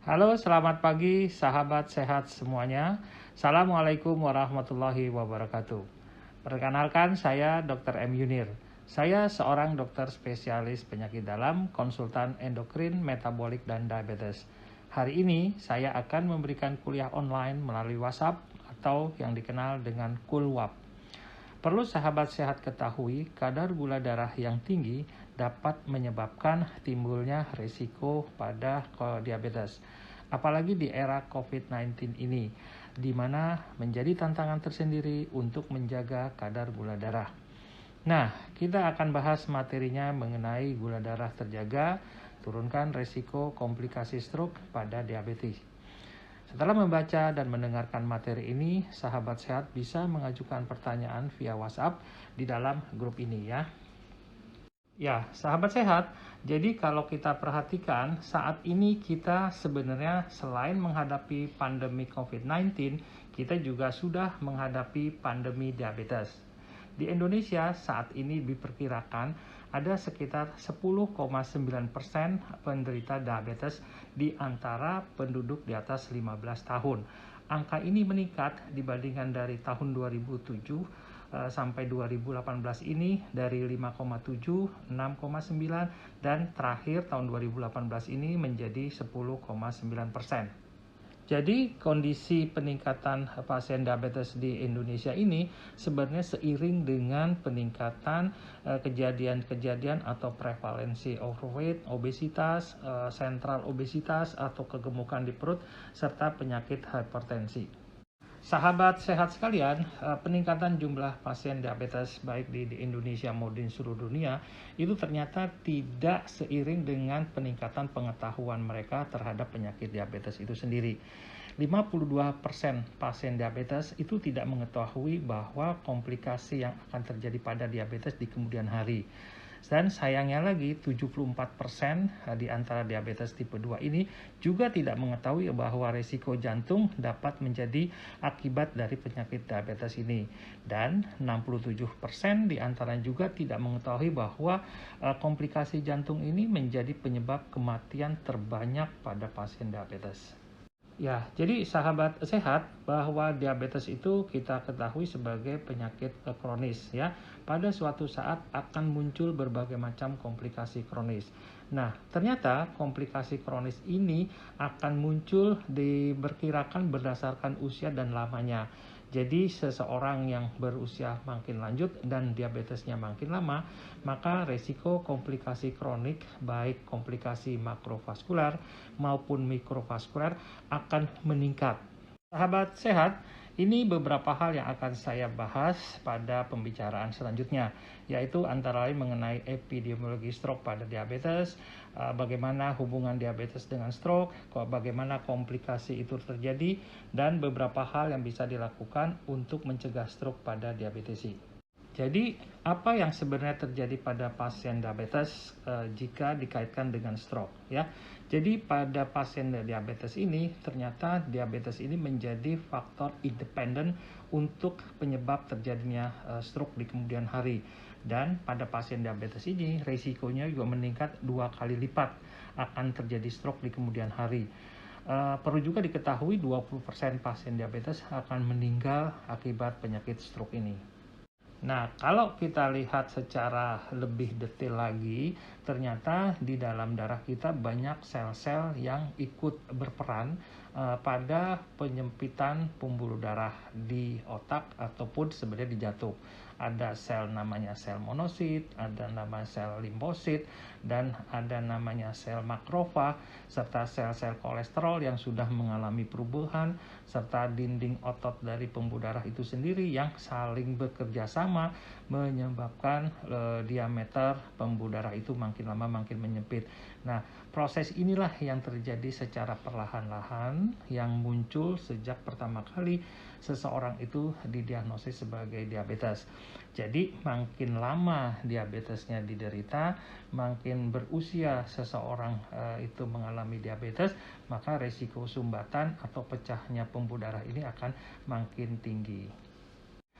Halo, selamat pagi sahabat sehat semuanya. Assalamualaikum warahmatullahi wabarakatuh. Perkenalkan, saya Dr. M. Yunir. Saya seorang dokter spesialis penyakit dalam, konsultan endokrin, metabolik, dan diabetes. Hari ini saya akan memberikan kuliah online melalui WhatsApp atau yang dikenal dengan Kulwap. Perlu sahabat sehat ketahui, kadar gula darah yang tinggi dapat menyebabkan timbulnya risiko pada diabetes. Apalagi di era COVID-19 ini, di mana menjadi tantangan tersendiri untuk menjaga kadar gula darah. Nah, kita akan bahas materinya mengenai gula darah terjaga, turunkan risiko komplikasi stroke pada diabetes. Setelah membaca dan mendengarkan materi ini, sahabat sehat bisa mengajukan pertanyaan via WhatsApp di dalam grup ini ya. Ya, sahabat sehat, jadi kalau kita perhatikan saat ini kita sebenarnya selain menghadapi pandemi COVID-19, kita juga sudah menghadapi pandemi diabetes. Di Indonesia saat ini diperkirakan ada sekitar 10,9% penderita diabetes di antara penduduk di atas 15 tahun. Angka ini meningkat dibandingkan dari tahun 2007 sampai 2018 ini dari 5,7, 6,9 dan terakhir tahun 2018 ini menjadi 10,9%. Jadi kondisi peningkatan pasien diabetes di Indonesia ini sebenarnya seiring dengan peningkatan kejadian-kejadian atau prevalensi overweight, obesitas, sentral obesitas atau kegemukan di perut serta penyakit hipertensi. Sahabat sehat sekalian, peningkatan jumlah pasien diabetes baik di Indonesia maupun di seluruh dunia itu ternyata tidak seiring dengan peningkatan pengetahuan mereka terhadap penyakit diabetes itu sendiri. 52% pasien diabetes itu tidak mengetahui bahwa komplikasi yang akan terjadi pada diabetes di kemudian hari. Dan sayangnya lagi 74% di antara diabetes tipe 2 ini juga tidak mengetahui bahwa risiko jantung dapat menjadi akibat dari penyakit diabetes ini. Dan 67% di antara juga tidak mengetahui bahwa komplikasi jantung ini menjadi penyebab kematian terbanyak pada pasien diabetes. Ya, jadi sahabat sehat bahwa diabetes itu kita ketahui sebagai penyakit kronis ya. Pada suatu saat akan muncul berbagai macam komplikasi kronis. Nah, ternyata komplikasi kronis ini akan muncul diperkirakan berdasarkan usia dan lamanya. Jadi seseorang yang berusia makin lanjut dan diabetesnya makin lama, maka resiko komplikasi kronik baik komplikasi makrovaskular maupun mikrovaskular akan meningkat. Sahabat sehat, ini beberapa hal yang akan saya bahas pada pembicaraan selanjutnya, yaitu antara lain mengenai epidemiologi stroke pada diabetes, bagaimana hubungan diabetes dengan stroke, bagaimana komplikasi itu terjadi, dan beberapa hal yang bisa dilakukan untuk mencegah stroke pada diabetesi. Jadi, apa yang sebenarnya terjadi pada pasien diabetes jika dikaitkan dengan stroke ya? Jadi pada pasien diabetes ini ternyata diabetes ini menjadi faktor independen untuk penyebab terjadinya stroke di kemudian hari. Dan pada pasien diabetes ini risikonya juga meningkat 2 kali lipat akan terjadi stroke di kemudian hari. Perlu juga diketahui 20% pasien diabetes akan meninggal akibat penyakit stroke ini. Nah, kalau kita lihat secara lebih detail lagi, ternyata di dalam darah kita banyak sel-sel yang ikut berperan pada penyempitan pembuluh darah di otak ataupun sebenarnya di jantung. Ada sel namanya sel monosit, ada nama sel limfosit, dan ada namanya sel makrofag, serta sel-sel kolesterol yang sudah mengalami perubahan, serta dinding otot dari pembuluh darah itu sendiri yang saling bekerja sama menyebabkan diameter pembuluh darah itu makin lama makin menyempit. Nah, proses inilah yang terjadi secara perlahan-lahan yang muncul sejak pertama kali seseorang itu didiagnosis sebagai diabetes. Jadi makin lama diabetesnya diderita, makin berusia seseorang itu mengalami diabetes, maka resiko sumbatan atau pecahnya pembuluh darah ini akan makin tinggi.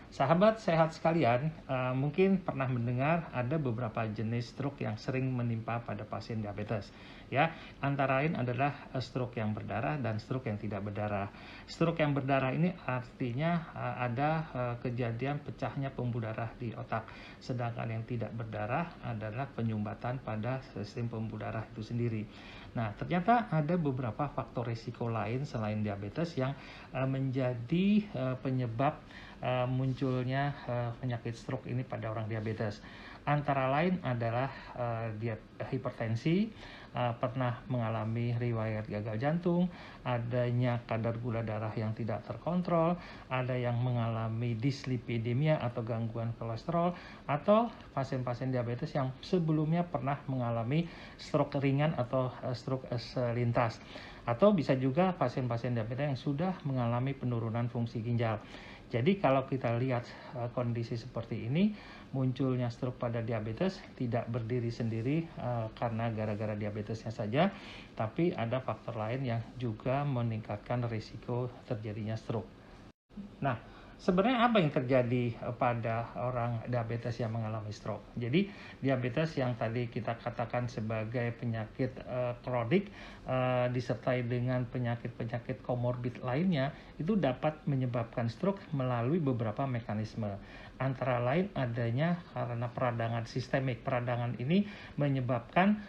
Sahabat sehat sekalian, mungkin pernah mendengar ada beberapa jenis stroke yang sering menimpa pada pasien diabetes. ya. Antara lain adalah stroke yang berdarah dan stroke yang tidak berdarah. Stroke yang berdarah ini artinya ada kejadian pecahnya pembuluh darah di otak, sedangkan yang tidak berdarah adalah penyumbatan pada sistem pembuluh darah itu sendiri. Nah, ternyata ada beberapa faktor risiko lain selain diabetes yang menjadi penyebab munculnya penyakit stroke ini pada orang diabetes. Antara lain adalah hipertensi, pernah mengalami riwayat gagal jantung, adanya kadar gula darah yang tidak terkontrol, ada yang mengalami dislipidemia atau gangguan kolesterol, atau pasien-pasien diabetes yang sebelumnya pernah mengalami stroke ringan atau stroke selintas. Atau bisa juga pasien-pasien diabetes yang sudah mengalami penurunan fungsi ginjal. Jadi kalau kita lihat kondisi seperti ini, munculnya stroke pada diabetes tidak berdiri sendiri karena gara-gara diabetesnya saja, tapi ada faktor lain yang juga meningkatkan risiko terjadinya stroke. Nah, sebenarnya apa yang terjadi pada orang diabetes yang mengalami stroke? Jadi, diabetes yang tadi kita katakan sebagai penyakit kronik disertai dengan penyakit-penyakit komorbid lainnya itu dapat menyebabkan stroke melalui beberapa mekanisme. Antara lain adanya karena peradangan sistemik. Peradangan ini menyebabkan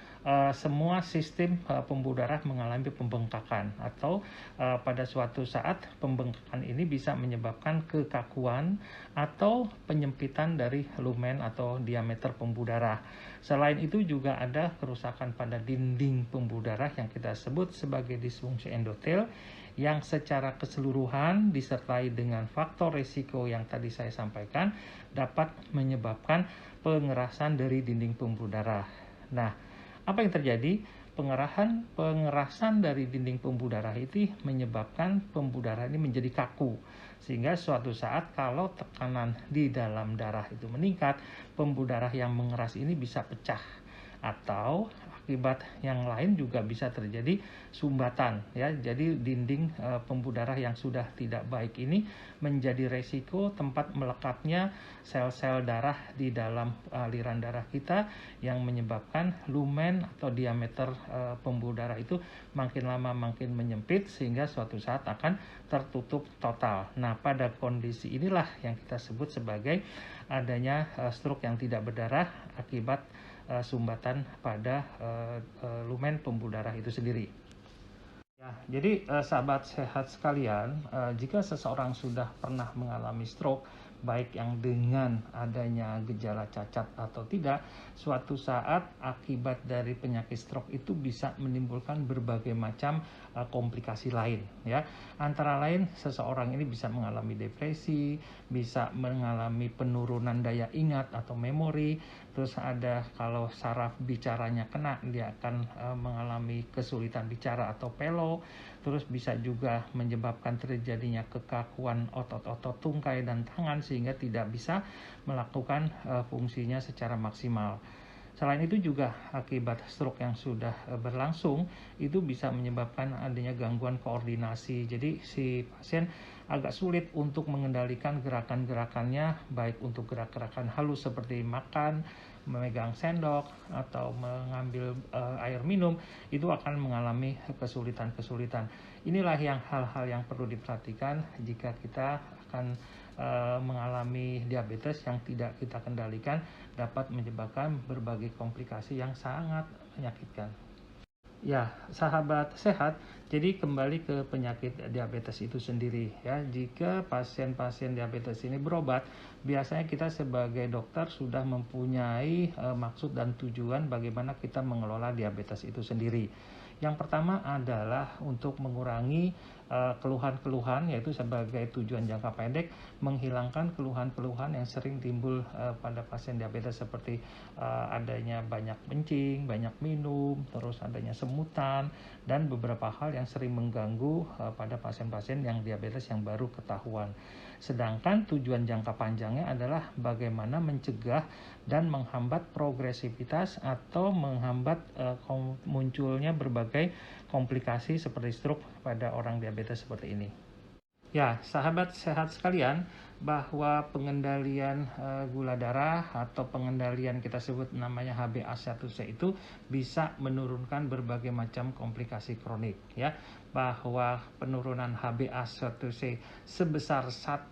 semua sistem pembuluh darah mengalami pembengkakan, atau pada suatu saat pembengkakan ini bisa menyebabkan kekakuan atau penyempitan dari lumen atau diameter pembuluh darah. Selain itu juga ada kerusakan pada dinding pembuluh darah yang kita sebut sebagai disfungsi endotel, yang secara keseluruhan disertai dengan faktor risiko yang tadi saya sampaikan dapat menyebabkan pengerasan dari dinding pembuluh darah. Nah, apa yang terjadi? Pengerasan dari dinding pembuluh darah itu menyebabkan pembuluh darah ini menjadi kaku, sehingga suatu saat kalau tekanan di dalam darah itu meningkat, pembuluh darah yang mengeras ini bisa pecah, atau akibat yang lain juga bisa terjadi sumbatan, ya. Jadi dinding pembuluh darah yang sudah tidak baik ini menjadi resiko tempat melekatnya sel-sel darah di dalam aliran darah kita, yang menyebabkan lumen atau diameter pembuluh darah itu makin lama makin menyempit sehingga suatu saat akan tertutup total. Nah, pada kondisi inilah yang kita sebut sebagai adanya stroke yang tidak berdarah akibat sumbatan pada lumen pembuluh darah itu sendiri. Ya, jadi sahabat sehat sekalian, jika seseorang sudah pernah mengalami stroke, baik yang dengan adanya gejala cacat atau tidak, suatu saat akibat dari penyakit stroke itu bisa menimbulkan berbagai macam komplikasi lain, ya. Antara lain seseorang ini bisa mengalami depresi, bisa mengalami penurunan daya ingat atau memori, terus ada kalau saraf bicaranya kena, dia akan mengalami kesulitan bicara atau pelo, terus bisa juga menyebabkan terjadinya kekakuan otot-otot tungkai dan tangan sehingga tidak bisa melakukan fungsinya secara maksimal. Selain itu juga akibat stroke yang sudah berlangsung itu bisa menyebabkan adanya gangguan koordinasi. Jadi si pasien agak sulit untuk mengendalikan gerakan-gerakannya, baik untuk gerak-gerakan halus seperti makan, memegang sendok, atau mengambil air minum, itu akan mengalami kesulitan-kesulitan. Inilah yang hal-hal yang perlu diperhatikan jika kita akan mengalami diabetes yang tidak kita kendalikan, dapat menyebabkan berbagai komplikasi yang sangat menyakitkan. Ya, sahabat sehat, jadi kembali ke penyakit diabetes itu sendiri, ya. Jika pasien-pasien diabetes ini berobat, biasanya kita sebagai dokter sudah mempunyai maksud dan tujuan bagaimana kita mengelola diabetes itu sendiri. Yang pertama adalah untuk mengurangi keluhan-keluhan, yaitu sebagai tujuan jangka pendek, menghilangkan keluhan-keluhan yang sering timbul pada pasien diabetes seperti adanya banyak kencing, banyak minum, terus adanya semutan, dan beberapa hal yang sering mengganggu pada pasien-pasien yang diabetes yang baru ketahuan. Sedangkan tujuan jangka panjangnya adalah bagaimana mencegah dan menghambat progresivitas atau menghambat munculnya berbagai komplikasi seperti stroke pada orang diabetes seperti ini. Ya, sahabat sehat sekalian, bahwa pengendalian gula darah atau pengendalian kita sebut namanya HbA1c itu bisa menurunkan berbagai macam komplikasi kronik ya. Bahwa penurunan HbA1c sebesar 1%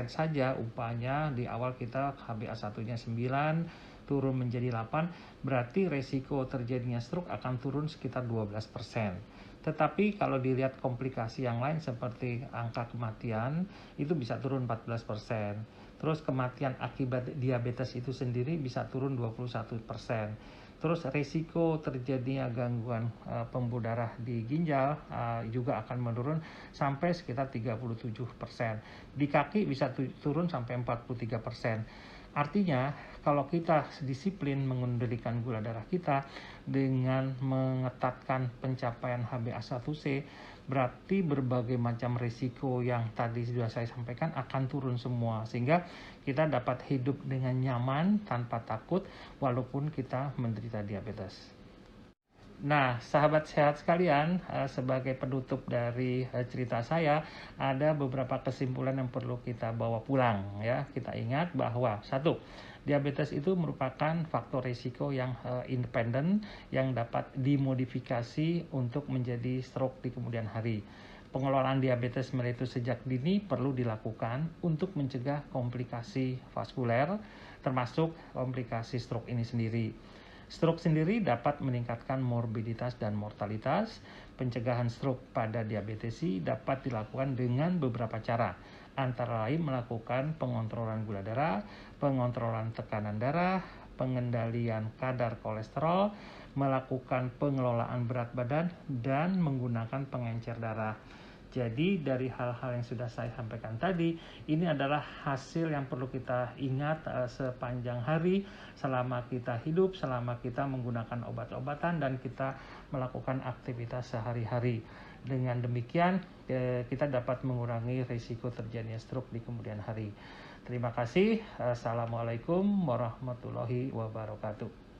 saja, umpamanya di awal kita HbA1-nya 9 turun menjadi 8, berarti resiko terjadinya stroke akan turun sekitar 12%. Tetapi kalau dilihat komplikasi yang lain seperti angka kematian itu bisa turun 14%. Terus kematian akibat diabetes itu sendiri bisa turun 21%. Terus resiko terjadinya gangguan pembuluh darah di ginjal juga akan menurun sampai sekitar 37%. Di kaki bisa turun sampai 43%. Artinya, kalau kita disiplin mengendalikan gula darah kita dengan mengetatkan pencapaian HbA1c, berarti berbagai macam risiko yang tadi sudah saya sampaikan akan turun semua, sehingga kita dapat hidup dengan nyaman tanpa takut walaupun kita menderita diabetes. Nah, sahabat sehat sekalian, sebagai penutup dari cerita saya, ada beberapa kesimpulan yang perlu kita bawa pulang ya. Kita ingat bahwa satu, diabetes itu merupakan faktor risiko yang independen yang dapat dimodifikasi untuk menjadi stroke di kemudian hari. Pengelolaan diabetes mellitus sejak dini perlu dilakukan untuk mencegah komplikasi vaskuler, termasuk komplikasi stroke ini sendiri. Stroke sendiri dapat meningkatkan morbiditas dan mortalitas. Pencegahan stroke pada diabetesi dapat dilakukan dengan beberapa cara, antara lain melakukan pengontrolan gula darah, pengontrolan tekanan darah, pengendalian kadar kolesterol, melakukan pengelolaan berat badan, dan menggunakan pengencer darah. Jadi dari hal-hal yang sudah saya sampaikan tadi, ini adalah hasil yang perlu kita ingat sepanjang hari selama kita hidup, selama kita menggunakan obat-obatan dan kita melakukan aktivitas sehari-hari. Dengan demikian, kita dapat mengurangi risiko terjadinya stroke di kemudian hari. Terima kasih. Assalamualaikum warahmatullahi wabarakatuh.